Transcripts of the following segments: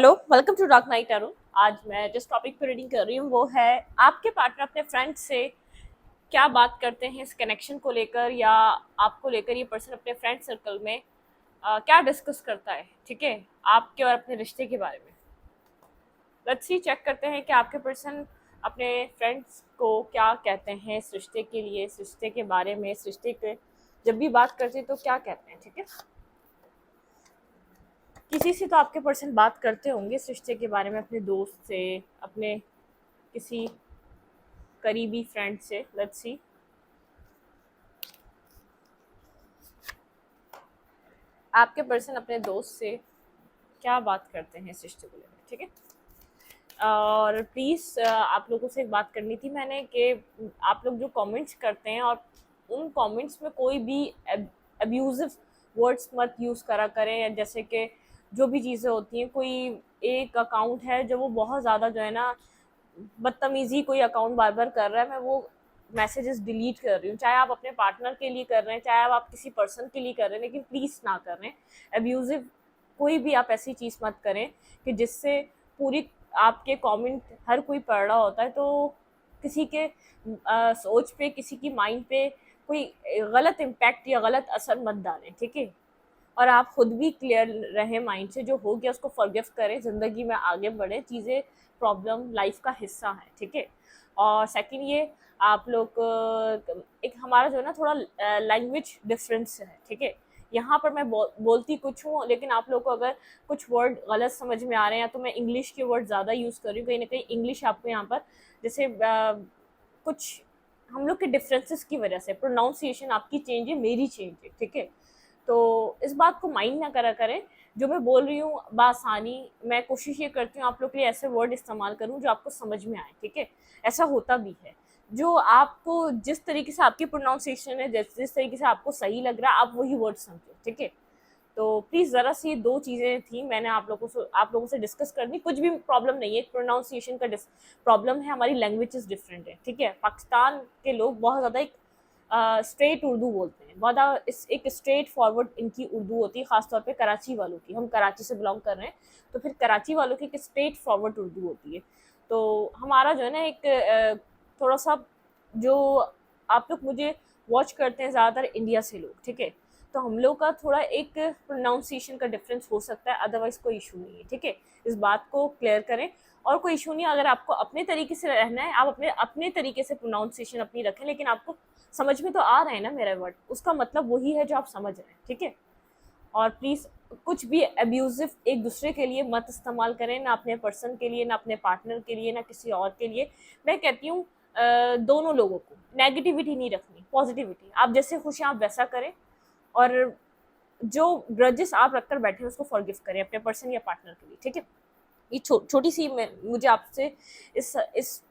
Hello, welcome to dark night tarot. आज मैं जिस टॉपिक पर रीडिंग कर रही हूँ वो है आपके पार्टनर अपने फ्रेंड से क्या बात करते हैं इस कनेक्शन को लेकर, या आपको लेकर ये पर्सन अपने फ्रेंड सर्कल में क्या डिस्कस करता है। ठीक है, आपके और अपने रिश्ते के बारे में। लेट्स सी, चेक करते हैं कि आपके पर्सन अपने फ्रेंड्स को क्या कहते हैं इस रिश्ते के लिए, इस रिश्ते के बारे में, इस रिश्ते के जब भी बात करते हैं तो क्या कहते हैं। ठीक है, किसी से तो आपके पर्सन बात करते होंगे इस रिश्ते के बारे में, अपने दोस्त से, अपने किसी करीबी फ्रेंड से। लेट्स सी, आपके पर्सन अपने दोस्त से क्या बात करते हैं इस रिश्ते को लेकर। ठीक है, और प्लीज़ आप लोगों से एक बात करनी थी मैंने कि आप लोग जो कमेंट्स करते हैं और उन कमेंट्स में कोई भी अब्यूजिव वर्ड्स मत यूज़ करा करें। जैसे कि जो भी चीज़ें होती हैं, कोई एक अकाउंट है जो वो बहुत ज़्यादा जो है ना बदतमीजी, कोई अकाउंट बार बार कर रहा है, मैं वो मैसेजेस डिलीट कर रही हूँ। चाहे आप अपने पार्टनर के लिए कर रहे हैं, चाहे आप किसी पर्सन के लिए कर रहे हैं, लेकिन प्लीज़ ना करें अब्यूजिव कोई भी आप ऐसी चीज़ मत करें कि जिससे पूरी आपके कमेंट हर कोई पढ़ रहा होता है तो किसी के सोच पे, किसी की माइंड पे कोई गलत इम्पैक्ट या गलत असर मत डालें। ठीक है, और आप खुद भी क्लियर रहें माइंड से, जो हो गया उसको फॉरगिव करें, ज़िंदगी में आगे बढ़ें। चीज़ें, प्रॉब्लम लाइफ का हिस्सा है। ठीक है, और सेकंड ये, आप लोग एक हमारा जो है ना थोड़ा लैंग्वेज डिफरेंस है। ठीक है, यहाँ पर मैं बोलती कुछ हूँ, लेकिन आप लोग को अगर कुछ वर्ड गलत समझ में आ रहे हैं, तो मैं इंग्लिश के वर्ड ज़्यादा यूज़ कर रही हूँ। कहीं ना कहीं इंग्लिश आपको यहाँ पर जैसे कुछ हम लोग के डिफरेंसेस की वजह से प्रोनाउंसिएशन आपकी चेंज है, मेरी चेंज है। ठीक है, तो इस बात को माइंड ना करा करें। जो मैं बोल रही हूँ बासानी, मैं कोशिश ये करती हूँ आप लोग के लिए ऐसे वर्ड इस्तेमाल करूँ जो आपको समझ में आए। ठीक है, ऐसा होता भी है। जो आपको जिस तरीके से आपकी प्रोनाउंसिएशन है, जिस तरीके से आपको सही लग रहा है, आप वही वर्ड समझो। ठीक है, तो प्लीज़ ज़रा सी दो चीज़ें थी, मैंने आप लोगों से डिस्कस करनी। कुछ भी प्रॉब्लम नहीं है, प्रोनाउंसिएशन का प्रॉब्लम है, हमारी लैंग्वेजेस डिफरेंट है। ठीक है, पाकिस्तान के लोग बहुत ज़्यादा एक स्ट्रेट उर्दू बोलते हैं, बहुत एक स्ट्रेट फॉरवर्ड इनकी उर्दू होती है, ख़ासतौर पे कराची वालों की। हम कराची से बिलोंग कर रहे हैं, तो फिर कराची वालों की एक स्ट्रेट फॉरवर्ड उर्दू होती है। तो हमारा जो है ना एक थोड़ा सा, जो आप लोग मुझे वॉच करते हैं ज़्यादातर इंडिया से लोग। ठीक है, तो हम लोग का थोड़ा एक प्रोनाउंसिएशन का डिफरेंस हो सकता है, अदरवाइज़ कोई इशू नहीं है। ठीक है, इस बात को क्लियर करें। और कोई इशू नहीं, अगर आपको अपने तरीके से रहना है, आप अपने अपने तरीके से प्रोनाउंसिएशन अपनी रखें, लेकिन आपको समझ में तो आ रहे हैं ना मेरा वर्ड, उसका मतलब वही है जो आप समझ रहे हैं। ठीक है, और प्लीज़ कुछ भी अब्यूजिव एक दूसरे के लिए मत इस्तेमाल करें, ना अपने पर्सन के लिए, ना अपने पार्टनर के लिए, ना किसी और के लिए। मैं कहती हूँ दोनों लोगों को नेगेटिविटी नहीं रखनी, पॉजिटिविटी। आप जैसे खुश हैं आप वैसा करें, और जो ग्रजेस आप रखकर बैठे हैं उसको फॉरगिव करें अपने पर्सन या पार्टनर के लिए। ठीक है, ये छोटी सी मुझे आपसे इस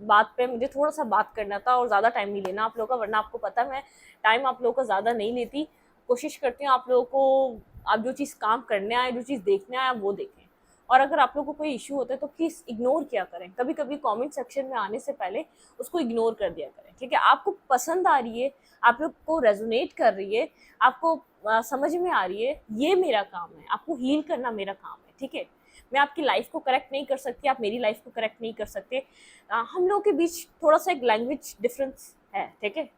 बात पे मुझे थोड़ा सा बात करना था, और ज़्यादा टाइम नहीं लेना आप लोगों का, वरना आपको पता है मैं टाइम आप लोगों का ज़्यादा नहीं लेती। कोशिश करती हूँ आप लोगों को, आप जो चीज़ काम करने आए, जो चीज़ देखने आए, वो देखें। और अगर आप लोगों को कोई इशू होता है तो प्लीज़ इग्नोर किया करें। कभी कभी कमेंट सेक्शन में आने से पहले उसको इग्नोर कर दिया करें। ठीक है, आपको पसंद आ रही है, आप लोग को रेजोनेट कर रही है, आपको समझ में आ रही है, ये मेरा काम है, आपको हील करना मेरा काम है। ठीक है, मैं आपकी लाइफ को करेक्ट नहीं कर सकती, आप मेरी लाइफ को करेक्ट नहीं कर सकते। हम लोगों के बीच थोड़ा सा एक लैंग्वेज डिफरेंस है। ठीक है,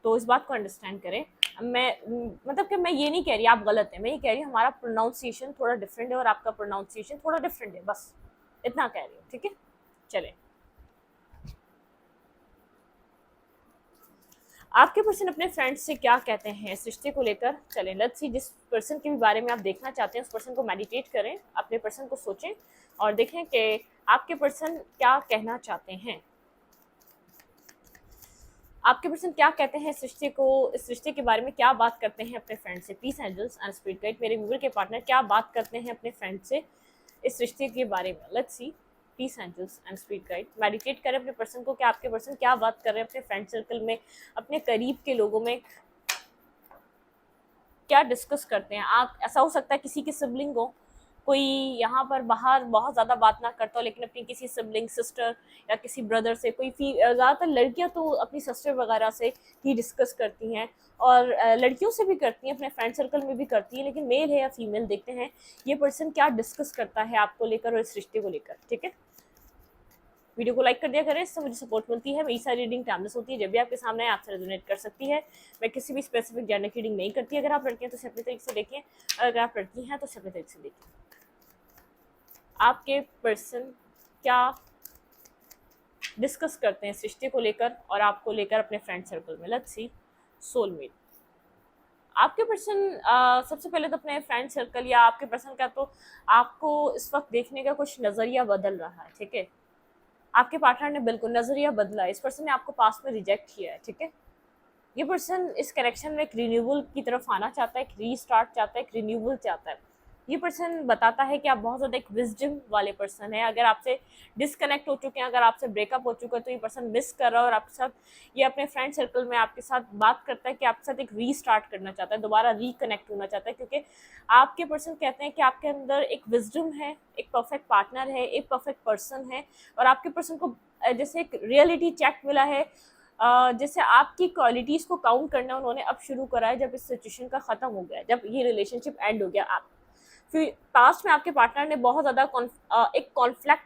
तो इस बात को अंडरस्टैंड करें। मैं मतलब कि मैं ये नहीं कह रही आप गलत है, मैं ये कह रही हूँ हमारा प्रोनाउंसिएशन थोड़ा डिफरेंट है और आपका प्रोनाउंसिएशन थोड़ा डिफरेंट है, बस इतना कह रही हूँ। ठीक है, चले, आपके पर्सन अपने फ्रेंड्स से क्या कहते हैं इस रिश्ते को लेकर। चलें, लेट्स सी, जिस पर्सन के भी बारे में आप देखना चाहते हैं उस पर्सन को मेडिटेट करें, अपने पर्सन को सोचें और देखें कि आपके पर्सन क्या कहना चाहते हैं। आपके पर्सन क्या कहते हैं इस रिश्ते को, इस रिश्ते के बारे में क्या बात करते हैं अपने फ्रेंड से। Peace angels and spirit guide, मेरे व्यूअर के पार्टनर क्या बात करते हैं अपने फ्रेंड से इस रिश्ते के बारे में। Let's see, peace angels and spirit guide, meditate करें अपने पर्सन को कि आपके पर्सन क्या बात कर रहे हैं अपने फ्रेंड सर्कल में, अपने करीब के लोगों में क्या डिस्कस करते हैं। आप, ऐसा हो सकता है किसी के सिबलिंग हो, कोई यहाँ पर बाहर बहुत ज़्यादा बात ना करता हो लेकिन अपनी किसी सिबलिंग सिस्टर या किसी ब्रदर से, कोई ज़्यादातर लड़कियाँ तो अपनी सिस्टर वगैरह से ही डिस्कस करती हैं, और लड़कियों से भी करती हैं, अपने फ्रेंड सर्कल में भी करती हैं, लेकिन मेल है या फीमेल देखते हैं ये पर्सन क्या डिस्कस करता है आपको लेकर और इस रिश्ते को लेकर। ठीक है, वीडियो को लाइक कर दिया करें, इससे मुझे सपोर्ट मिलती है। मेरी सारी रीडिंग टाइमलेस होती है, जब भी आपके सामने है आपसे रेजोनेट कर सकती है। मैं किसी भी स्पेसिफिक जेंडर की रीडिंग नहीं करती। अगर आप लड़की हैं तो इसे अपने तरीके से देखें, अगर आप लड़की हैं तो इसे अपने तरीके से देखें। आपके पर्सन क्या डिस्कस करते हैं इस रिश्ते को लेकर और आपको लेकर अपने फ्रेंड सर्कल में। Let's C soulmate. आपके पर्सन सबसे पहले तो अपने फ्रेंड सर्कल या आपके पर्सन का तो आपको इस वक्त देखने का कुछ नज़रिया बदल रहा है। ठीक है, आपके पार्टनर ने बिल्कुल नज़रिया बदला है। इस पर्सन ने आपको पास्ट में रिजेक्ट किया है। ठीक है, ये पर्सन इस कनेक्शन में एक रिन्यूअल की तरफ आना चाहता है, एक रीस्टार्ट चाहता है, एक रिन्यूअल चाहता है। ये पर्सन बताता है कि आप बहुत ज़्यादा एक विजडम वाले पर्सन है। अगर आपसे डिस्कनेक्ट हो चुके हैं, अगर आपसे ब्रेकअप हो चुका है तो ये पर्सन मिस कर रहा है और आपके साथ ये अपने फ्रेंड सर्कल में आपके साथ बात करता है कि आपके साथ एक रीस्टार्ट करना चाहता है, दोबारा रिकनेक्ट होना चाहता है, क्योंकि आपके पर्सन कहते हैं कि आपके अंदर एक विजडम है, एक परफेक्ट पार्टनर है, एक परफेक्ट पर्सन है, और आपके पर्सन को जैसे एक रियलिटी चेक मिला है, जैसे आपकी क्वालिटीज़ को काउंट करना उन्होंने अब शुरू करा है, जब इस सिचुएशन का ख़त्म हो गया, जब ये रिलेशनशिप एंड हो गया। आप फिर पास्ट में आपके पार्टनर ने बहुत ज़्यादा एक कॉन्फ्लिक्ट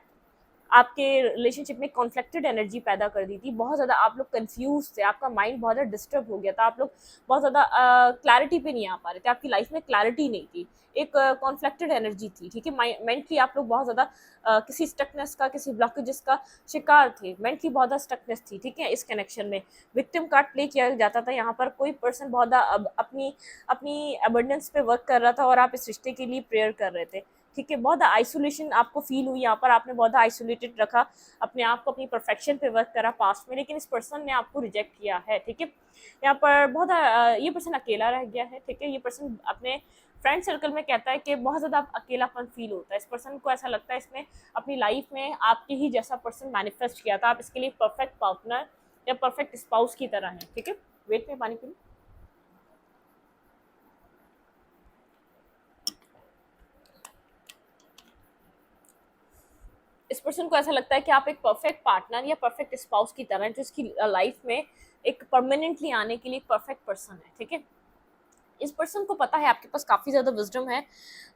आपके रिलेशनशिप में कॉन्फ्लिक्टेड एनर्जी पैदा कर दी थी। बहुत ज़्यादा आप लोग कंफ्यूज थे, आपका माइंड बहुत ज़्यादा डिस्टर्ब हो गया था, आप लोग बहुत ज़्यादा क्लैरिटी पे नहीं आ पा रहे थे, आपकी लाइफ में क्लैरिटी नहीं थी, एक कॉन्फ्लिक्टेड एनर्जी थी। ठीक है, मेंटली आप लोग बहुत ज़्यादा किसी स्टकनेस का, किसी ब्लॉकेजेस का शिकार थे, मेंटली बहुत ज़्यादा स्टकनेस थी। ठीक है, इस कनेक्शन में विक्टिम कार्ड प्ले किया जाता था। यहाँ पर कोई पर्सन बहुत ज़्यादा अपनी अपनी अबंडेंस पे वर्क कर रहा था और आप इस रिश्ते के लिए प्रेयर कर रहे थे। ठीक है, बहुत आइसोलेशन आपको फील हुई, यहाँ पर आपने बहुत आइसोलेटेड रखा अपने आप को, अपनी परफेक्शन पे वर्क करा पास्ट में, लेकिन इस पर्सन ने आपको रिजेक्ट किया है। ठीक है, यहाँ पर बहुत ये पर्सन अकेला रह गया है। ठीक है, ये पर्सन अपने फ्रेंड सर्कल में कहता है कि बहुत ज़्यादा अकेलापन फील होता है। इस पर्सन को ऐसा लगता है इसने अपनी लाइफ में आपके ही जैसा पर्सन मैनिफेस्ट किया था, आप इसके लिए परफेक्ट पार्टनर या परफेक्ट स्पाउस की तरह है। ठीक है, वेट में पानी पी। इस पर्सन को ऐसा लगता है कि आप एक परफेक्ट पार्टनर या परफेक्ट स्पाउस की तरह, जो इसकी लाइफ में एक परमानेंटली आने के लिए एक परफेक्ट पर्सन है। ठीक है, इस पर्सन को पता है आपके पास काफ़ी ज़्यादा विजडम है,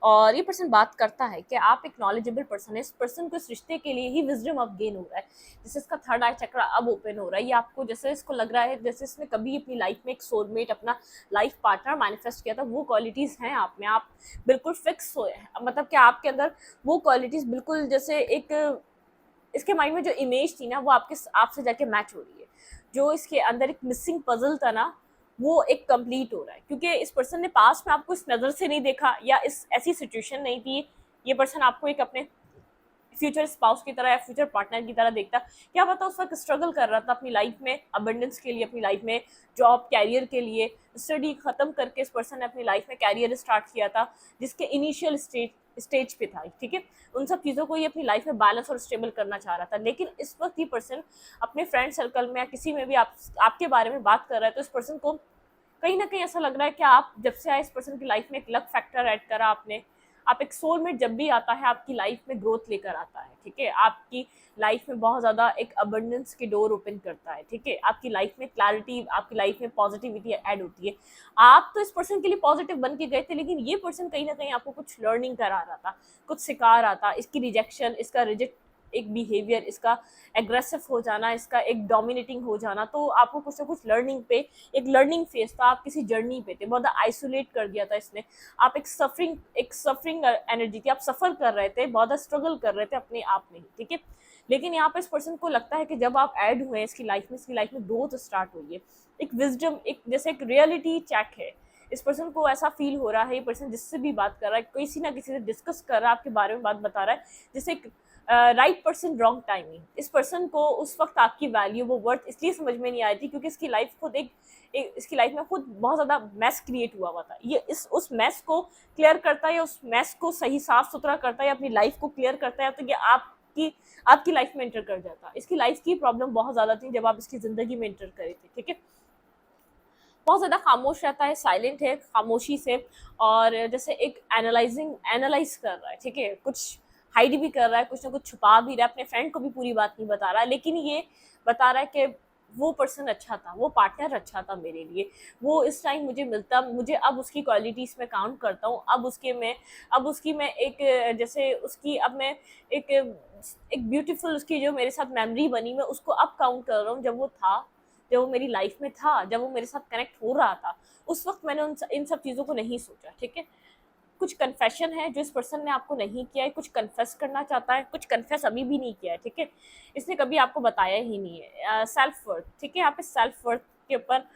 और ये पर्सन बात करता है कि आप एक नॉलेजेबल पर्सन है। इस पर्सन को इस रिश्ते के लिए ही विजडम अब गेन हो रहा है, जैसे इसका थर्ड आई चक्र अब ओपन हो रहा है। ये आपको जैसे इसको लग रहा है जैसे इसने कभी अपनी लाइफ में एक सोलमेट, अपना लाइफ पार्टनर मैनिफेस्ट किया था। वो क्वालिटीज़ हैं आप में, आप बिल्कुल फिक्स हो, मतलब कि आपके अंदर वो क्वालिटीज़ बिल्कुल जैसे एक इसके माइंड में जो इमेज थी ना, वो आपसे जाके मैच हो रही है। जो इसके अंदर एक मिसिंग पजल था ना, वो एक कंप्लीट हो रहा है, क्योंकि इस पर्सन ने पास्ट में आपको इस नज़र से नहीं देखा, या इस ऐसी सिचुएशन नहीं थी। ये पर्सन आपको एक अपने फ्यूचर स्पाउस की तरह या फ्यूचर पार्टनर की तरह देखता। क्या पता उस वक्त स्ट्रगल कर रहा था अपनी लाइफ में अबंडेंस के लिए, अपनी लाइफ में जॉब कैरियर के लिए। स्टडी खत्म करके इस पर्सन ने अपनी लाइफ में कैरियर स्टार्ट किया था, जिसके इनिशियल स्टेज पे था। ठीक है, उन सब चीज़ों को ये अपनी लाइफ में बैलेंस और स्टेबल करना चाह रहा था, लेकिन इस वक्त ये पर्सन अपने फ्रेंड सर्कल में या किसी में भी आपके बारे में बात कर रहा है, तो इस पर्सन को कहीं ना कहीं ऐसा लग रहा है कि आप जब से आए इस पर्सन की लाइफ में एक लक फैक्टर ऐड करा आपने। आप एक सोलमेट जब भी आता है आपकी लाइफ में ग्रोथ लेकर आता है। ठीक है, आपकी लाइफ में बहुत ज़्यादा एक अबंडेंस की डोर ओपन करता है। ठीक है, आपकी लाइफ में क्लैरिटी, आपकी लाइफ में पॉजिटिविटी ऐड होती है। आप तो इस पर्सन के लिए पॉजिटिव बन के गए थे, लेकिन ये पर्सन कहीं ना कहीं आपको कुछ लर्निंग करा रहा था, कुछ सिखा रहा था। इसकी रिजेक्शन, इसका रिजेक्ट एक बिहेवियर, इसका एग्रेसिव हो जाना, इसका एक डोमिनेटिंग हो जाना, तो आपको कुछ ना कुछ लर्निंग पे, एक लर्निंग फेज था, आप किसी जर्नी पे थे, बहुत आइसोलेट कर दिया था इसने। आप एक सफरिंग एनर्जी थी, आप सफ़र कर रहे थे, बहुत स्ट्रगल कर रहे थे अपने आप में ही। ठीक है, लेकिन यहाँ पे इस पर्सन को लगता है कि जब आप ऐड हुए इसकी लाइफ में ग्रोथ स्टार्ट हुई है, एक विजडम, एक जैसे एक रियलिटी चेक है। इस पर्सन को ऐसा फील हो रहा है, ये पर्सन जिससे भी बात कर रहा है, किसी ना किसी से डिस्कस कर रहा है, आपके बारे में बात बता रहा है, जैसे एक राइट पर्सन रॉन्ग टाइमिंग। इस पर्सन को उस वक्त आपकी वैल्यू, वो वर्थ इसलिए समझ में नहीं आई थी क्योंकि इसकी लाइफ खुद इसकी लाइफ में खुद बहुत ज़्यादा मैस क्रिएट हुआ था। ये उस मैस को क्लियर करता है, या उस मैस को सही साफ सुथरा करता है, या अपनी लाइफ को क्लियर करता है, तो ये आपकी लाइफ में एंटर कर जाता है। इसकी लाइफ की प्रॉब्लम बहुत ज़्यादा थी जब आप इसकी ज़िंदगी में एंटर करे थे। ठीक है, बहुत ज़्यादा खामोश रहता है, साइलेंट है खामोशी से, और जैसे एक एनालाइज कर रहा है, ठीक है, कुछ हाइड भी कर रहा है, कुछ ना कुछ छुपा भी रहा है, अपने फ्रेंड को भी पूरी बात नहीं बता रहा, लेकिन ये बता रहा है कि वो पर्सन अच्छा था, वो पार्टनर अच्छा था मेरे लिए, वो इस टाइम मुझे मिलता, मुझे अब उसकी क्वालिटीज़ में काउंट करता हूँ, अब उसकी मैं एक जैसे उसकी अब मैं एक एक ब्यूटीफुल उसकी जो मेरे साथ मेमोरी बनी, मैं उसको अब काउंट कर रहा हूँ, जब वो मेरी लाइफ में था, जब वो मेरे साथ कनेक्ट हो रहा था, उस वक्त मैंने इन सब चीज़ों को नहीं सोचा, ठीक है। कुछ कन्फेशन है जो इस पर्सन ने आपको नहीं किया है, कुछ कन्फेस करना चाहता है, कुछ कन्फेस अभी भी नहीं किया है, ठीक है, इसने कभी आपको बताया ही नहीं है। सेल्फ वर्थ, ठीक है, यहाँ पे सेल्फ वर्थ के ऊपर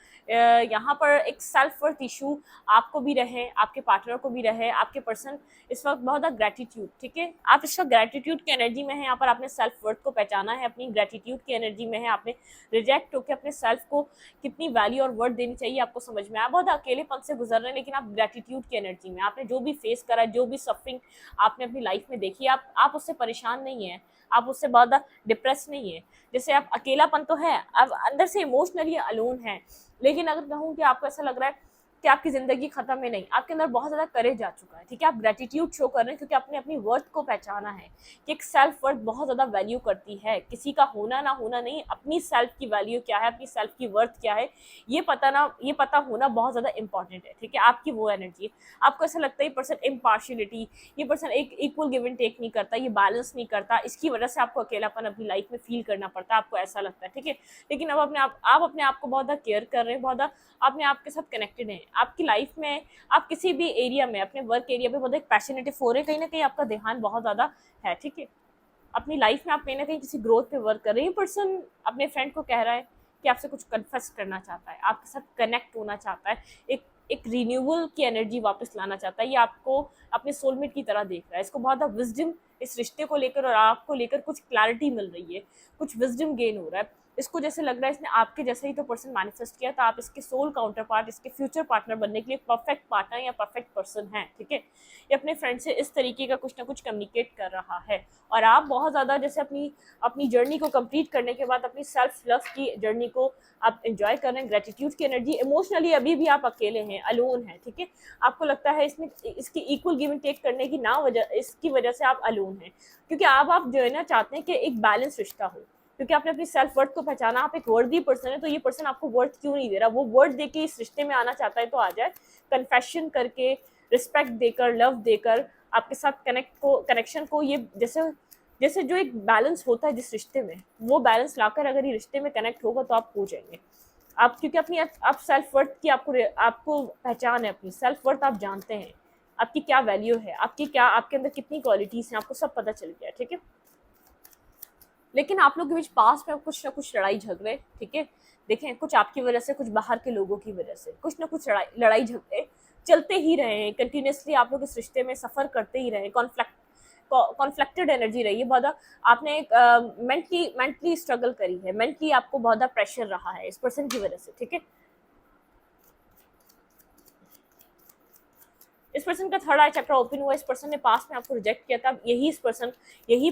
यहाँ पर एक सेल्फ वर्थ इशू आपको भी रहे, आपके पार्टनर को भी रहे, आपके पर्सन इस वक्त बहुत ज़्यादा ग्रेटिट्यूड, ठीक है, आप इस वक्त ग्रेटिट्यूड की एनर्जी में है, यहाँ पर आपने सेल्फ वर्थ को पहचाना है, अपनी ग्रेटिट्यूड की एनर्जी में है, आपने रिजेक्ट होकर अपने सेल्फ को कितनी वैल्यू और वर्थ देनी चाहिए आपको समझ में आया, बहुत अकेलेपन से गुजर रहे हैं, लेकिन आप ग्रेटिट्यूड की एनर्जी में, आपने जो भी फेस करा, जो भी सफरिंग आपने अपनी लाइफ में देखी, आप उससे परेशान नहीं है, आप उससे बहुत ज़्यादा डिप्रेस नहीं है, जैसे आप अकेलापन तो है, अब अंदर से इमोशनली अलोन है, लेकिन अगर कहूँ कि आपको ऐसा लग रहा है कि आपकी ज़िंदगी ख़त्म है, नहीं, आपके अंदर बहुत ज़्यादा करेज आ चुका है, ठीक है, आप ग्रेटिट्यूड शो कर रहे हैं क्योंकि आपने अपनी वर्थ को पहचाना है कि एक सेल्फ वर्थ बहुत ज़्यादा वैल्यू करती है, किसी का होना ना होना नहीं, अपनी सेल्फ की वैल्यू क्या है, अपनी सेल्फ की वर्थ क्या है, ये पता होना बहुत ज़्यादा इंपॉर्टेंट है, ठीक है, आपकी वो एनर्जी है। आपको ऐसा लगता है ये पर्सन इम्पार्शियलिटी, ये पर्सन एक इक्वल गिव एंड टेक नहीं करता, ये बैलेंस नहीं करता, इसकी वजह से आपको अकेलापन अपनी लाइफ में फील करना पड़ता है, आपको ऐसा लगता है, ठीक है, लेकिन अब आप अपने आप को बहुत ज़्यादा केयर कर रहे हैं, बहुत ज़्यादा अपने आप के साथ कनेक्टेड हैं, आपकी लाइफ में आप किसी भी एरिया में, अपने वर्क एरिया पे बहुत एक पैशनेटिव हो रहे हैं, कहीं ना कहीं आपका ध्यान बहुत ज़्यादा है, ठीक है, अपनी लाइफ में आप कहीं ना कहीं किसी ग्रोथ पे वर्क कर रहे हैं, पर्सन अपने फ्रेंड को कह रहा है कि आपसे कुछ कन्फेस करना चाहता है, आपके साथ कनेक्ट होना चाहता है, एक रिन्यूअल की एनर्जी वापस लाना चाहता है, ये आपको अपने सोलमेट की तरह देख रहा है, इसको बहुत ज़्यादा विजडम इस रिश्ते को लेकर और आपको लेकर कुछ क्लैरिटी मिल रही है, कुछ विजडम गेन हो रहा है, इसको जैसे लग रहा है इसने आपके जैसे ही तो पर्सन मैनिफेस्ट किया, तो आप इसके सोल काउंटर पार्ट, इसके फ्यूचर पार्टनर बनने के लिए परफेक्ट पार्टनर या परफेक्ट पर्सन है, ठीक है, ये अपने फ्रेंड से इस तरीके का कुछ ना कुछ कम्युनिकेट कर रहा है, और आप बहुत ज़्यादा जैसे अपनी जर्नी को कंप्लीट करने के बाद अपनी सेल्फ लव की जर्नी को आप एंजॉय कर रहे हैं, ग्रेटिट्यूड की एनर्जी, इमोशनली अभी भी आप अकेले हैं, अलोन हैं, ठीक है, आपको लगता है इसकी इक्वल गिव एंड टेक करने की इसकी वजह से आप अलोन हैं, क्योंकि आप जो है ना चाहते हैं कि एक बैलेंस रिश्ता हो, क्योंकि आपने अपनी सेल्फ वर्थ को पहचाना, आप एक वर्दी पर्सन है, तो ये पर्सन आपको वर्थ क्यों नहीं दे रहा, वो वर्थ देके इस रिश्ते में आना चाहता है, तो आ जाए, कन्फेशन करके, रिस्पेक्ट देकर, लव देकर, आपके साथ कनेक्शन को ये जैसे जैसे जो एक बैलेंस होता है जिस रिश्ते में, वो बैलेंस लाकर अगर ये रिश्ते में कनेक्ट होगा तो आप हो जाएंगे, आप क्योंकि आप सेल्फ वर्थ की आपको पहचान है, अपनी सेल्फ वर्थ आप जानते हैं, आपकी क्या वैल्यू है, आपके अंदर कितनी क्वालिटीज हैं, आपको सब पता चल गया, ठीक है, लेकिन आप लोग के बीच पास में कुछ ना कुछ लड़ाई झगड़े, ठीक है, देखें, कुछ आपकी वजह से, कुछ बाहर के लोगों की वजह से, कुछ ना कुछ लड़ाई झगड़े चलते ही रहे हैं कंटिन्यूसली, आप लोग इस रिश्ते में सफ़र करते ही रहे, कॉन्फ्लिक्टेड एनर्जी रही है, बहुत आपने एक मेंटली स्ट्रगल करी है, मेंटली आपको बहुत प्रेशर रहा है इस पर्सन की वजह से, ठीक है, इस पर्सन का थर्ड आई चक्र ओपन हुआ, इस पर्सन ने पास में आपको रिजेक्ट किया था, यही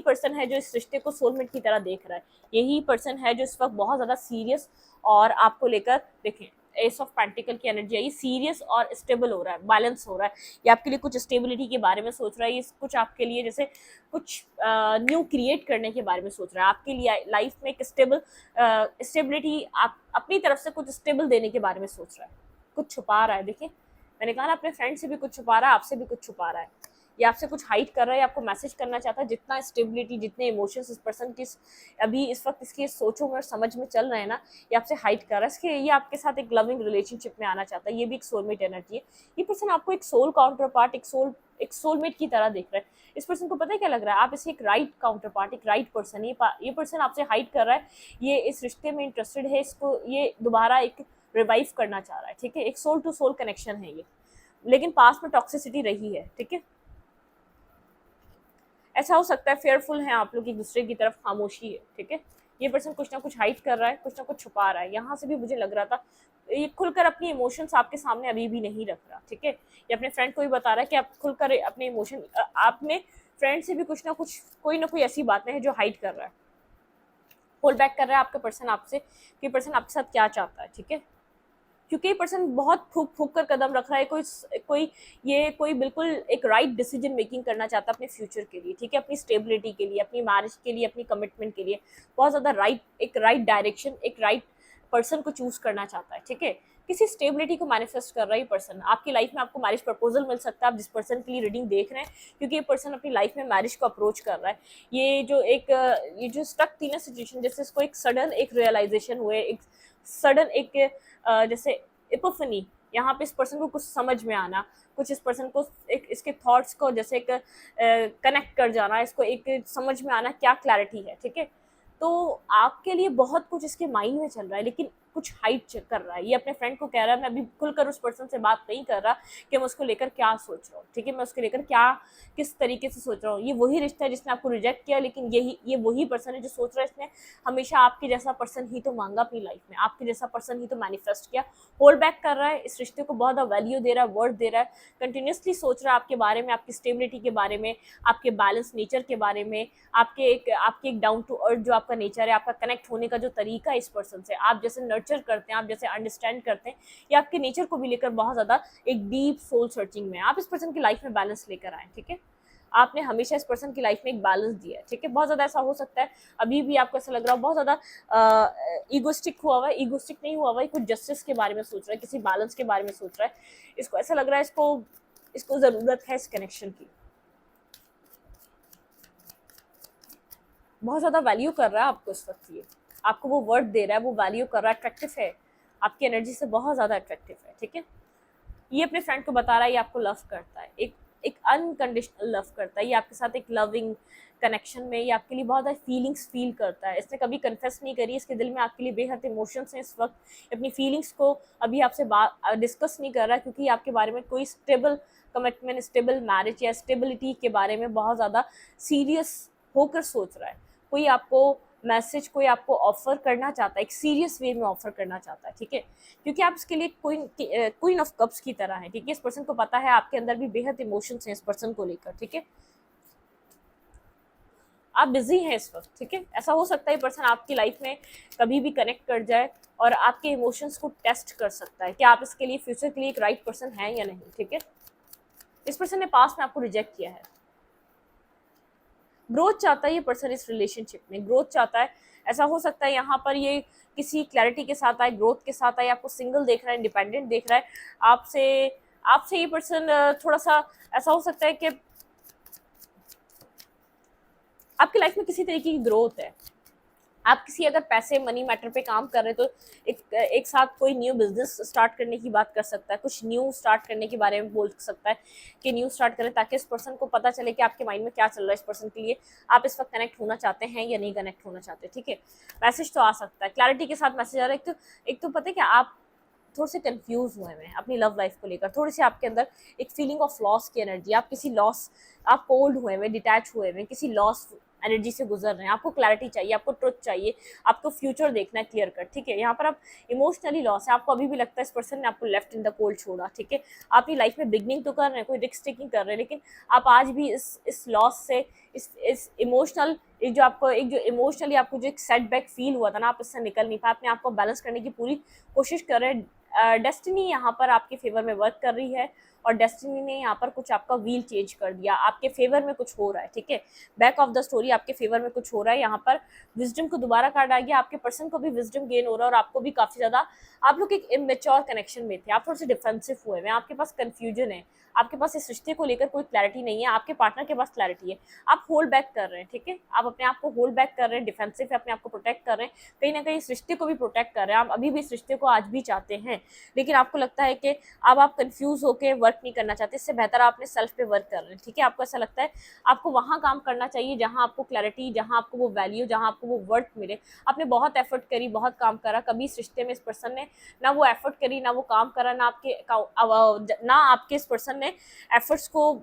पर्सन है जो इस रिश्ते को सोलमेट की तरह देख रहा है, यही पर्सन है जो इस वक्त बहुत ज़्यादा सीरियस और आपको लेकर, देखें, एस ऑफ पेंटिकल की एनर्जी आई, सीरियस और स्टेबल हो रहा है, बैलेंस हो रहा है, ये आपके लिए कुछ स्टेबिलिटी के बारे में सोच रहा है, ये कुछ आपके लिए जैसे कुछ न्यू क्रिएट करने के बारे में सोच रहा है, आपके लिए लाइफ में एक स्टेबिलिटी, आप अपनी तरफ से कुछ स्टेबल देने के बारे में सोच रहा है, कुछ छुपा रहा है, देखिए, मैंने कहा ना, अपने फ्रेंड से भी कुछ छुपा रहा है, आपसे भी कुछ छुपा रहा है, ये आपसे कुछ हाइड कर रहा है, आपको मैसेज करना चाहता है, जितना स्टेबिलिटी, जितने इमोशंस इस पर्सन की अभी इस वक्त इसकी सोचों में और समझ में चल रहे हैं ना, ये आपसे हाइड कर रहा है, इसके ये आपके साथ एक लविंग रिलेशनशिप में आना चाहता है, ये भी एक सोलमेट एनर्जी है, ये पर्सन आपको एक सोल काउंटर पार्ट, एक सोलमेट की तरह देख रहा है, इस पर्सन को पता है क्या लग रहा है, आप इसे एक राइट काउंटर पार्ट, एक राइट पर्सन, ये पर्सन आपसे हाइड कर रहा है, ये इस रिश्ते में इंटरेस्टेड है, इसको ये दोबारा एक रिवाइव करना चाह रहा है, ठीक है, एक सोल टू सोल कनेक्शन है ये, लेकिन पास में टॉक्सिसिटी रही है, ठीक है, ऐसा हो सकता है फेयरफुल है आप लोग एक दूसरे की तरफ, खामोशी है, ठीक है, ये पर्सन कुछ ना कुछ हाइड कर रहा है, कुछ ना कुछ छुपा रहा है, यहाँ से भी मुझे लग रहा था ये खुलकर अपनी इमोशंस आपके सामने अभी भी नहीं रख रहा, ठीक है, ये अपने फ्रेंड को भी बता रहा है कि आप खुलकर अपने इमोशन, आपने फ्रेंड से भी कुछ ना कुछ कोई ना कोई ऐसी बातें हैं जो हाइड कर रहा है, होल्ड बैक कर रहा है आपका पर्सन आपसे, कि पर्सन आपके साथ क्या चाहता है, ठीक है, क्योंकि ये पर्सन बहुत फूक फूक कर कदम रख रहा है, कोई बिल्कुल एक राइट डिसीजन मेकिंग करना चाहता है अपने फ्यूचर के लिए, ठीक है, अपनी स्टेबिलिटी के लिए, अपनी मैरिज के लिए, अपनी कमिटमेंट के लिए बहुत ज़्यादा एक राइट डायरेक्शन, एक राइट पर्सन को चूज करना चाहता है, ठीक है। किसी स्टेबिलिटी को मैनिफेस्ट कर रहा है ये पर्सन। आपकी लाइफ में आपको मैरिज प्रपोजल मिल सकता है, आप जिस पर्सन के लिए रीडिंग देख रहे हैं, क्योंकि ये पर्सन अपनी लाइफ में मैरिज को अप्रोच कर रहा है। ये जो स्टक थी ना सिचुएशन, जैसे इसको एक सडन एक रियलाइजेशन हुए, एक सडन एक जैसे इपिफनी, यहाँ पे इस पर्सन को कुछ समझ में आना, कुछ इस पर्सन को एक इसके थॉट्स को जैसे एक कनेक्ट कर जाना, इसको एक समझ में आना क्या क्लैरिटी है, ठीक है। तो आपके लिए बहुत कुछ इसके माइंड में चल रहा है, लेकिन कुछ हाइड कर रहा है। ये अपने फ्रेंड को कह रहा है, मैं अभी खुलकर उस पर्सन से बात नहीं कर रहा कि मैं उसको लेकर क्या सोच रहा हूँ, ठीक है, मैं उसके लेकर क्या किस तरीके से सोच रहा हूँ। ये वही रिश्ता है जिसने आपको रिजेक्ट किया, लेकिन ये वही पर्सन है जो सोच रहा है इसने हमेशा आपके जैसा पर्सन ही तो मांगा अपनी लाइफ में, आपके जैसा पर्सन ही तो मैनिफेस्ट किया। होल्ड बैक कर रहा है, इस रिश्ते को बहुत ज़्यादा वैल्यू दे रहा है, वर्थ दे रहा है, कंटिन्यूसली सोच रहा है आपके बारे में, आपकी स्टेबिलिटी के बारे में, आपके बैलेंस नेचर के बारे में, आपके एक डाउन टू अर्थ जो आपका नेचर है, आपका कनेक्ट होने का जो तरीका है इस पर्सन से, आप जैसे नर्चर करते हैं, आप जैसे अंडरस्टैंड करते हैं, या आपके नेचर को भी लेकर बहुत ज़्यादा एक डीप सोल सर्चिंग में आप इस पर्सन की लाइफ में बैलेंस लेकर आए, ठीक है। आपने हमेशा इस पर्सन की लाइफ में एक बैलेंस दिया है, ठीक है। बहुत ज़्यादा ऐसा हो सकता है अभी भी आपको ऐसा लग रहा हो बहुत ज़्यादा ईगोस्टिक हुआ हुआ है, ईगोस्टिक नहीं हुआ हुआ है, कुछ जस्टिस के बारे में सोच रहा है, किसी बैलेंस के बारे में सोच रहा है। इसको ऐसा लग रहा है इसको ज़रूरत है इस कनेक्शन की, बहुत ज़्यादा वैल्यू कर रहा है आपको इस वक्त, ये आपको वो वर्ड दे रहा है, वो वैल्यू कर रहा है, अट्रैक्टिव है, आपकी एनर्जी से बहुत ज़्यादा अट्रैक्टिव है, ठीक है। ये अपने फ्रेंड को बता रहा है ये आपको लव करता है, एक अनकंडीशनल लव करता है, ये आपके साथ एक लविंग कनेक्शन में, ये आपके लिए बहुत ज़्यादा फीलिंग्स फील करता है। इसने कभी कन्फेस नहीं करी, इसके दिल में आपके लिए बेहद इमोशंस हैं इस वक्त, अपनी फीलिंग्स को अभी आपसे डिस्कस नहीं कर रहा है, क्योंकि आपके बारे में कोई स्टेबल कमिटमेंट, स्टेबल मैरिज या स्टेबिलिटी के बारे में बहुत ज़्यादा सीरियस होकर सोच रहा है। कोई आपको मैसेज, कोई आपको ऑफर करना चाहता है, एक सीरियस वे में ऑफर करना चाहता है, ठीक है, क्योंकि आप इसके लिए क्वीन ऑफ कप्स की तरह है, ठीक है। इस पर्सन को पता है आपके अंदर भी बेहद इमोशंस हैं इस पर्सन को लेकर, ठीक है। आप बिजी हैं इस वक्त, ठीक है। ऐसा हो सकता है पर्सन आपकी लाइफ में कभी भी कनेक्ट कर जाए और आपके इमोशंस को टेस्ट कर सकता है कि आप इसके लिए फ्यूचर के लिए एक राइट पर्सन है या नहीं, ठीक है। इस पर्सन ने पास्ट में आपको रिजेक्ट किया है, ग्रोथ चाहता है ये पर्सन इस रिलेशनशिप में, ग्रोथ चाहता है। ऐसा हो सकता है यहाँ पर ये किसी क्लैरिटी के साथ आए, ग्रोथ के साथ आए, आपको सिंगल देख रहा है, इंडिपेंडेंट देख रहा है। आपसे ये पर्सन थोड़ा सा ऐसा हो सकता है कि आपकी लाइफ में किसी तरीके की ग्रोथ है, आप किसी अगर पैसे मनी मैटर पे काम कर रहे हैं तो एक साथ कोई न्यू बिजनेस स्टार्ट करने की बात कर सकता है, कुछ न्यू स्टार्ट करने के बारे में बोल सकता है कि न्यू स्टार्ट करें, ताकि इस पर्सन को पता चले कि आपके माइंड में क्या चल रहा है, इस पर्सन के लिए आप इस वक्त कनेक्ट होना चाहते हैं या नहीं कनेक्ट होना चाहते, ठीक है। मैसेज तो आ सकता है, क्लैरिटी के साथ मैसेज आ रहा है। एक तो पता है कि आप थोड़े से कंफ्यूज हुए हैं अपनी लव लाइफ को लेकर, थोड़ी सी आपके अंदर एक फीलिंग ऑफ लॉस की एनर्जी, आप किसी लॉस, आप कोल्ड हुए हैं, डिटैच हुए हैं, किसी लॉस एनर्जी से गुजर रहे हैं, आपको क्लैरिटी चाहिए, आपको ट्रुथ चाहिए, आपको फ्यूचर देखना है क्लियर कट, ठीक है। यहाँ पर आप इमोशनली लॉस है, आपको अभी भी लगता है इस पर्सन ने आपको लेफ्ट इन द कोल्ड छोड़ा, ठीक है। आप अपनी लाइफ में बिगनिंग तो कर रहे हैं, कोई रिस्क टेकिंग कर रहे हैं, लेकिन आप आज भी इस लॉस से, इस इमोशनल एक जो इमोशनली आपको जो एक सेटबैक फील हुआ था ना, आप इससे निकल नहीं पाए, अपने आप को बैलेंस करने की पूरी कोशिश कर रहे हैं। डेस्टिनी यहाँ पर आपके फेवर में वर्क कर रही है, और डेस्टिनी ने यहाँ पर कुछ आपका व्हील चेंज कर दिया, आपके फेवर में कुछ हो रहा है, ठीक है। बैक ऑफ द स्टोरी आपके फेवर में कुछ हो रहा है, यहाँ पर विजडम को दोबारा कार्ड आ गया, आपके पर्सन को भी विजडम गेन हो रहा है, और आपको भी काफ़ी ज़्यादा, आप लोग एक इमेच्योर कनेक्शन में थे, आप थोड़े से डिफेंसिव हुए हैं, आपके पास कन्फ्यूजन है, आपके पास इस रिश्ते को लेकर कोई क्लैरिटी नहीं है, आपके पार्टनर के पास क्लैरिटी है, आप होल्ड बैक कर रहे हैं, ठीक है। आप अपने आप को होल्ड बैक कर रहे हैं, डिफेंसिव है, अपने आप को प्रोटेक्ट कर रहे हैं, कहीं ना कहीं इस रिश्ते को भी प्रोटेक्ट कर रहे हैं, आप अभी भी इस रिश्ते को आज भी चाहते हैं, लेकिन आपको लगता है कि अब आप कंफ्यूज होकर वर्क नहीं करना चाहते, इससे बेहतर आप अपने सेल्फ पे वर्क कर रहे हैं, ठीक है। आपको ऐसा लगता है आपको वहाँ काम करना चाहिए जहाँ आपको क्लैरिटी, जहाँ आपको वो वैल्यू, जहाँ आपको वो वर्थ मिले। आपने बहुत एफर्ट करी, बहुत काम करा, कभी इस रिश्ते में इस पर्सन ने ना वो एफर्ट करी, ना वो काम करा, ना आपके इस पर्सन ने एफर्ट्स को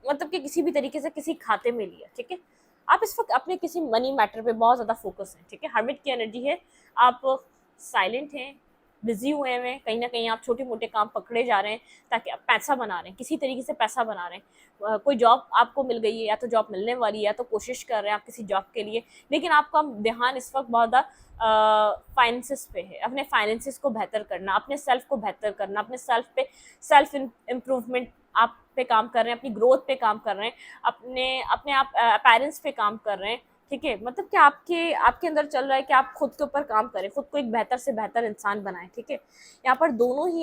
मतलब कि किसी भी तरीके से किसी खाते में लिया, ठीक है। आप इस वक्त अपने किसी मनी मैटर पे बहुत ज़्यादा फोकस है, ठीक है। हर्मिट की एनर्जी है, आप साइलेंट हैं, बिजी हुए हैं, कहीं ना कहीं आप छोटे मोटे काम पकड़े जा रहे हैं ताकि आप पैसा बना रहे हैं, किसी तरीके से पैसा बना रहे हैं। कोई जॉब आपको मिल गई है या तो जॉब मिलने वाली है या तो कोशिश कर रहे हैं आप किसी जॉब के लिए, लेकिन आपका ध्यान इस वक्त बहुत ज़्यादा फाइनेंसिस पे है। अपने फाइनेंसिस को बेहतर करना, अपने सेल्फ को बेहतर करना, अपने सेल्फ पे सेल्फ इम्प्रूवमेंट आप पे काम कर रहे हैं, अपनी ग्रोथ पे काम कर रहे हैं, अपने अपने आप पेरेंट्स पे काम कर रहे हैं। ठीक है, मतलब कि आपके आपके अंदर चल रहा है कि आप खुद के ऊपर काम करें, खुद को एक बेहतर से बेहतर इंसान बनाएं। ठीक है, यहाँ पर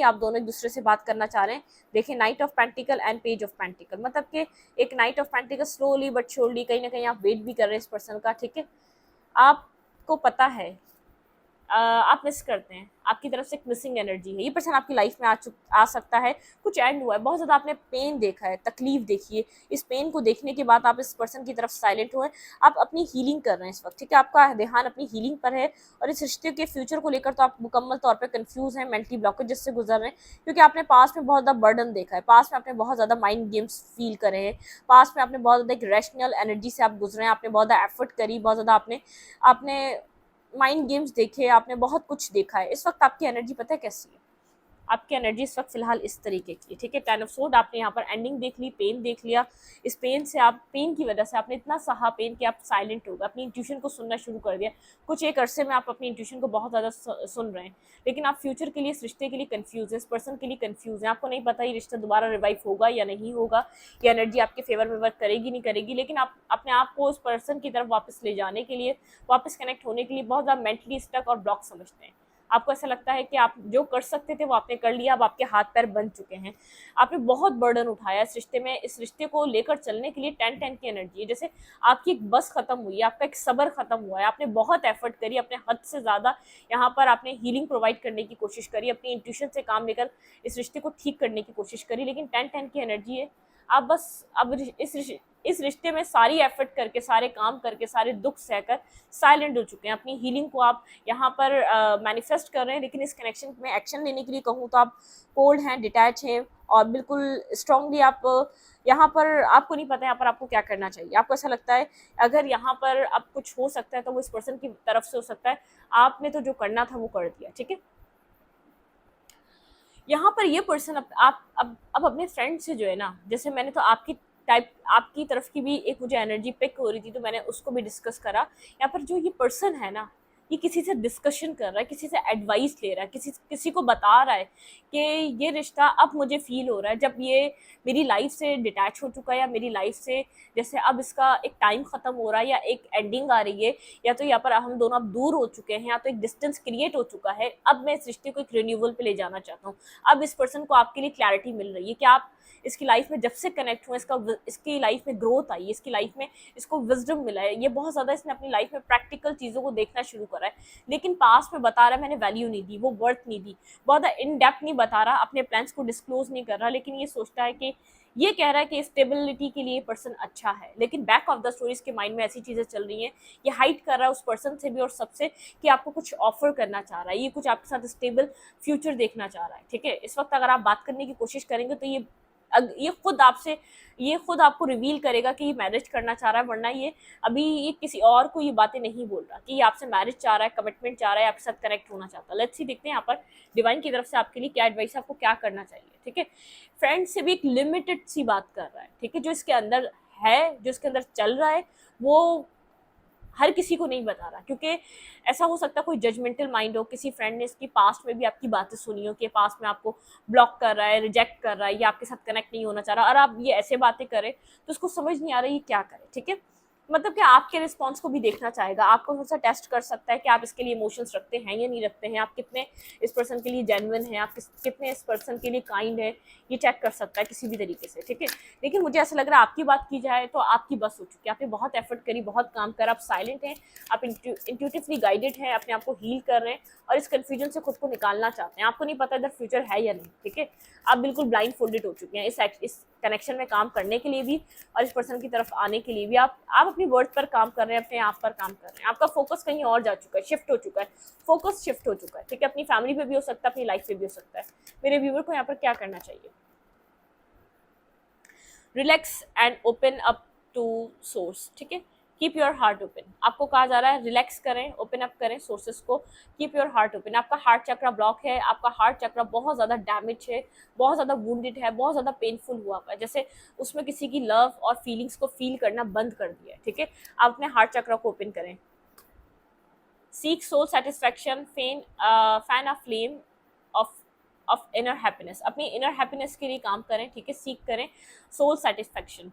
आप दोनों एक दूसरे से बात करना चाह रहे हैं। देखिए, night of pentacle and page of pentacle, मतलब कि एक night of pentacle slowly but surely कहीं ना कहीं आप वेट भी कर रहे हैं इस पर्सन का। ठीक है, आपको पता है आप मिस करते हैं, आपकी तरफ से एक मिसिंग एनर्जी है। ये पर्सन आपकी लाइफ में आ सकता है, कुछ एंड हुआ है, बहुत ज़्यादा आपने पेन देखा है, तकलीफ देखी है। इस पेन को देखने के बाद आप इस पर्सन की तरफ साइलेंट हुए, आप अपनी हीलिंग कर रहे हैं इस वक्त। ठीक है, आपका ध्यान अपनी हीलिंग पर है, और इस रिश्ते के फ्यूचर को लेकर तो आप मुकम्मल तौर पर कन्फ्यूज हैं, मेंटली ब्लॉकेज से गुजर रहे हैं, क्योंकि आपने पास में बहुत ज़्यादा बर्डन देखा है, पास में आपने बहुत ज़्यादा माइंड गेम्स फील करे हैं, पास में आपने बहुत ज़्यादा एक रैशनल एनर्जी से आप गुजरे हैं, आपने बहुत ज़्यादा एफर्ट करी, बहुत ज़्यादा आपने माइंड गेम्स देखे, आपने बहुत कुछ देखा है। इस वक्त आपकी एनर्जी पता है कैसी है? आपकी एनर्जी इस वक्त फिलहाल इस तरीके की है। ठीक है, 10 ऑफ सोर्ड, आपने यहाँ पर एंडिंग देख ली, पेन देख लिया। इस पेन से आप, पेन की वजह से आपने इतना सहा पेन कि आप साइलेंट हो गए, अपनी इंट्यूशन को सुनना शुरू कर दिया। कुछ एक अरसे में आप अपनी इंट्यूशन को बहुत ज़्यादा सुन रहे हैं, लेकिन आप फ्यूचर के लिए, इस रिश्ते के लिए कन्फ्यूज है, इस पर्सन के लिए कन्फ्यूज है। आपको नहीं पता ये रिश्ता दोबारा रिवाइव होगा या नहीं होगा, ये एनर्जी आपके फेवर में वर्क करेगी नहीं करेगी, लेकिन आप अपने आप को उस पर्सन की तरफ वापस ले जाने के लिए, वापस कनेक्ट होने के लिए बहुत ज़्यादा मेंटली स्टक और ब्लॉक समझते हैं। आपको ऐसा लगता है कि आप जो कर सकते थे वो आपने कर लिया, अब आपके हाथ पैर बन चुके हैं। आपने बहुत बर्डन उठाया इस रिश्ते में, इस रिश्ते को लेकर चलने के लिए 10-10 की एनर्जी है। जैसे आपकी एक बस खत्म हुई है, आपका एक सब्र खत्म हुआ है, आपने बहुत एफर्ट करी, अपने हद से ज़्यादा यहाँ पर आपने हीलिंग प्रोवाइड करने की कोशिश करी, अपनी इंट्यूशन से काम लेकर इस रिश्ते को ठीक करने की कोशिश करी, लेकिन 10-10 की एनर्जी है। आप बस अब इस रिश्ते में सारी एफर्ट करके, सारे काम करके, सारे दुख सहकर साइलेंट हो चुके हैं। अपनी हीलिंग को आप यहाँ पर मैनिफेस्ट कर रहे हैं, लेकिन इस कनेक्शन में एक्शन लेने के लिए कहूँ तो आप कोल्ड हैं, डिटैच हैं, और बिल्कुल स्ट्रांगली आप यहाँ पर, आपको नहीं पता यहाँ पर आपको क्या करना चाहिए। आपको ऐसा लगता है अगर यहाँ पर अब कुछ हो सकता है तो वो इस पर्सन की तरफ से हो सकता है, आपने तो जो करना था वो कर दिया। ठीक है, यहाँ पर ये पर्सन आप अब अपने फ्रेंड से जो है ना, जैसे मैंने तो आपकी तरफ की भी एक मुझे एनर्जी पिक हो रही थी, तो मैंने उसको भी डिस्कस करा। यहाँ पर जो ये पर्सन है ना, ये किसी से डिस्कशन कर रहा है, किसी से एडवाइस ले रहा है, किसी को बता रहा है कि ये रिश्ता अब मुझे फील हो रहा है, जब ये मेरी लाइफ से डिटैच हो चुका है, या मेरी लाइफ से जैसे अब इसका एक टाइम ख़त्म हो रहा है, या एक एंडिंग आ रही है, या तो यहाँ पर हम दोनों अब दूर हो चुके हैं, या तो एक डिस्टेंस क्रिएट हो चुका है। अब मैं इस रिश्ते को एक रिन्यूअल पे ले जाना चाहता हूँ। अब इस पर्सन को आपके लिए क्लैरिटी मिल रही है कि आप इसकी लाइफ में जब से कनेक्ट हुए, इसकी लाइफ में ग्रोथ आई, इसकी लाइफ में इसको विजडम मिला है, ये बहुत ज़्यादा इसने अपनी लाइफ में प्रैक्टिकल चीज़ों को देखना शुरू करा है। लेकिन पास में बता रहा है मैंने वैल्यू नहीं दी, वो वर्थ नहीं दी, बहुत इन डेप्थ नहीं बता रहा, अपने प्लान्स को डिस्क्लोज नहीं कर रहा, लेकिन ये सोचता है कि, ये कह रहा है कि स्टेबिलिटी के लिए पर्सन अच्छा है, लेकिन बैक ऑफ द स्टोरी इसके माइंड में ऐसी चीज़ें चल रही हैं, ये हाइड कर रहा है उस पर्सन से भी और सबसे कि आपको कुछ ऑफर करना चाह रहा है, ये कुछ आपके साथ स्टेबल फ्यूचर देखना चाह रहा है। ठीक है, इस वक्त अगर आप बात करने की कोशिश करेंगे तो ये खुद आपको रिवील करेगा कि ये मैरिज करना चाह रहा है, वरना ये किसी और को ये बातें नहीं बोल रहा कि ये आपसे मैरिज चाह रहा है, कमिटमेंट चाह रहा है, आपके साथ कनेक्ट होना चाहता है। लेट्स सी, देखते हैं यहाँ पर डिवाइन की तरफ से आपके लिए क्या एडवाइस है, आपको क्या करना चाहिए। ठीक है, फ्रेंड से भी एक लिमिटेड सी बात कर रहा है। ठीक है, जो इसके अंदर है, जो इसके अंदर चल रहा है, वो हर किसी को नहीं बता रहा, क्योंकि ऐसा हो सकता है कोई जजमेंटल माइंड हो, किसी फ्रेंड ने इसकी पास्ट में भी आपकी बातें सुनी हो कि पास्ट में आपको ब्लॉक कर रहा है, रिजेक्ट कर रहा है, या आपके साथ कनेक्ट नहीं होना चाह रहा, और आप ये ऐसे बातें करें तो उसको समझ नहीं आ रहा ये क्या करे। ठीक है, मतलब कि आपके रिस्पॉन्स को भी देखना चाहेगा, आपको थोड़ा सा टेस्ट कर सकता है कि आप इसके लिए इमोशंस रखते हैं या नहीं रखते हैं, आप कितने इस पर्सन के लिए जेन्युइन हैं, आप कितने इस पर्सन के लिए काइंड है, ये चेक कर सकता है किसी भी तरीके से। ठीक है, लेकिन मुझे ऐसा लग रहा है आपकी बात की जाए तो आपकी बस हो चुकी है, आपने बहुत एफर्ट करी, बहुत काम कर, आप साइलेंट हैं, आप इंट्यूटिवली गाइडेड हैं, अपने आप को हील कर रहे हैं और इस कन्फ्यूजन से खुद को निकालना चाहते हैं। आपको नहीं पता इधर फ्यूचर है या नहीं। ठीक है, आप बिल्कुल ब्लाइंड फोल्डेड हो चुके हैं इस कनेक्शन में काम करने के लिए भी और इस पर्सन की तरफ आने के लिए भी। आप अपनी वर्थ पर काम कर रहे हैं, अपने आप पर काम कर रहे हैं, आपका फोकस कहीं और जा चुका है, शिफ्ट हो चुका है, फोकस शिफ्ट हो चुका है। ठीक है, अपनी फैमिली पे भी हो सकता है, अपनी लाइफ पे भी हो सकता है। मेरे व्यूअर को यहाँ पर क्या करना चाहिए? Relax and open up to source. ठीक है, कीप योर हार्ट ओपन, आपको कहा जा रहा है रिलैक्स करें, ओपन अप करें सोर्सेस को, कीप योर हार्ट ओपन। आपका हार्ट चक्रा ब्लॉक है, आपका हार्ट चक्रा बहुत ज़्यादा डैमेज है, बहुत ज़्यादा वुंडेड है, बहुत ज़्यादा पेनफुल हुआ है, जैसे उसमें किसी की लव और फीलिंग्स को फील करना बंद कर दिया है, ठीक है। आप अपने हार्ट चक्रा को ओपन करें। Seek soul satisfaction, fan a flame of inner happiness, अपनी इनर हैप्पीनेस के लिए काम करें, ठीक है। सीख करें सोल सेटिस्फैक्शन,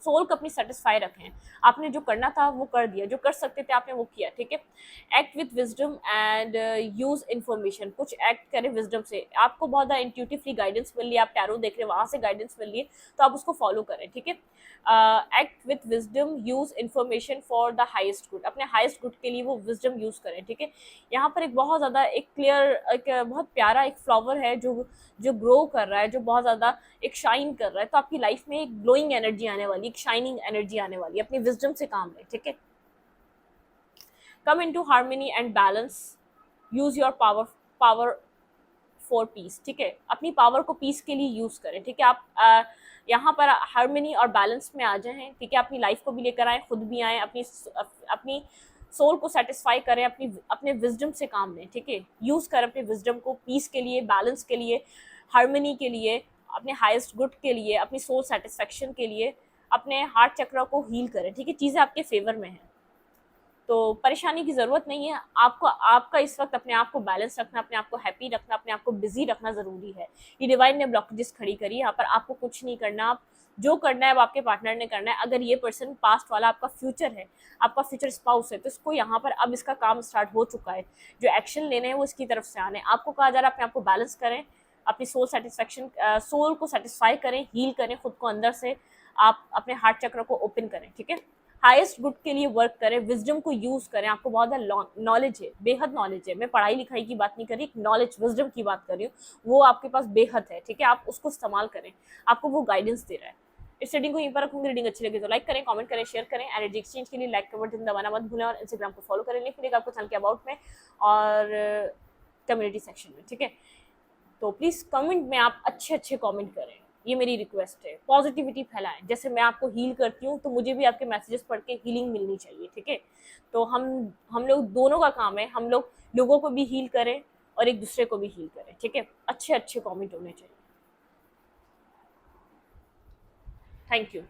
सोल को अपनी सेटिस्फाई रखें। आपने जो करना था वो कर दिया, जो कर सकते थे आपने वो किया, ठीक है। Act with wisdom and use information, कुछ एक्ट करें विजडम से। आपको बहुत ज़्यादा इंट्यूटिवली गाइडेंस मिल रही है, आप टैरो देख रहे हैं, वहाँ से गाइडेंस मिल रही है, तो आप उसको फॉलो करें, ठीक है। Act with wisdom, use information for the highest good, अपने हाइस्ट गुड के लिए वो विजडम यूज करें, ठीक है। यहाँ पर एक बहुत ज़्यादा एक क्लियर, एक बहुत प्यारा एक फ्लावर है जो जो ग्रो कर रहा है, जो बहुत ज़्यादा एक शाइन कर रहा है, तो आपकी लाइफ में एक ग्लोइंग एनर्जी आने वाली, एक शाइनिंग एनर्जी आने वाली है। अपनी विजडम से काम लें, ठीक है। Come into harmony and balance, use your power for piece, ठीक है। अपनी पावर को पीस के लिए यूज करें, ठीक है। आप यहाँ पर हार्मनी और बैलेंस में आ जाएं, ठीक है। अपनी लाइफ को भी लेकर आए, खुद भी आए, अपनी सोल को सेटिस्फाई करें, अपने विजडम से काम लें, ठीक है। यूज करें अपने विजडम को पीस के लिए, बैलेंस के लिए, हार्मनी के लिए, अपने हाईएस्ट गुड के लिए, अपनी सोल सेटिस्फेक्शन के लिए, अपने हार्ट चक्र को हील करें, ठीक है। चीज़ें आपके फेवर में हैं, तो परेशानी की ज़रूरत नहीं है। आपको आपका इस वक्त अपने आप को बैलेंस रखना, अपने आप को हैप्पी रखना, अपने आप को बिजी रखना ज़रूरी है। ये डिवाइन ने ब्लॉकेजेस खड़ी करी, यहाँ पर आपको कुछ नहीं करना, आप जो करना है वो आपके पार्टनर ने करना है। अगर ये पर्सन पास्ट वाला आपका फ्यूचर है, आपका फ्यूचर स्पाउस है, तो इसको यहाँ पर अब इसका काम स्टार्ट हो चुका है, जो एक्शन लेने हैं वो इसकी तरफ से आने। आपको कहा जा रहा है अपने आप को बैलेंस करें, अपनी सोल को सेटिस्फाई करें, हील करें खुद को अंदर से, आप अपने हार्ट चक्र को ओपन करें, ठीक है। हाईएस्ट गुड के लिए वर्क करें, विजडम को यूज करें। आपको बहुत ज़्यादा नॉलेज है, बेहद नॉलेज है। मैं पढ़ाई लिखाई की बात नहीं कर रही, नॉलेज विजडम की बात कर रही हूँ, वो आपके पास बेहद है, ठीक है। आप उसको इस्तेमाल करें, आपको वो गाइडेंस दे रहा है। इस रीडिंग को यहीं पर रखूंगी। रीडिंग अच्छी लगी तो लाइक करें, कमेंट करें, शेयर करें। एनर्जी एक्सचेंज के लिए लाइक का बटन दबाना मत भूलें, और इंस्टाग्राम को फॉलो करें, लिंक मिलेगा आपको चैनल के अबाउट में और कम्युनिटी सेक्शन में, ठीक है। तो प्लीज़ कमेंट में आप अच्छे अच्छे कमेंट करें, ये मेरी रिक्वेस्ट है। पॉजिटिविटी फैलाएं, जैसे मैं आपको हील करती हूँ तो मुझे भी आपके मैसेजेस पढ़ के हीलिंग मिलनी चाहिए, ठीक है। तो हम लोग दोनों का काम है, हम लोग लोगों को भी हील करें और एक दूसरे को भी हील करें, ठीक है। अच्छे अच्छे कमेंट होने चाहिए। Thank you.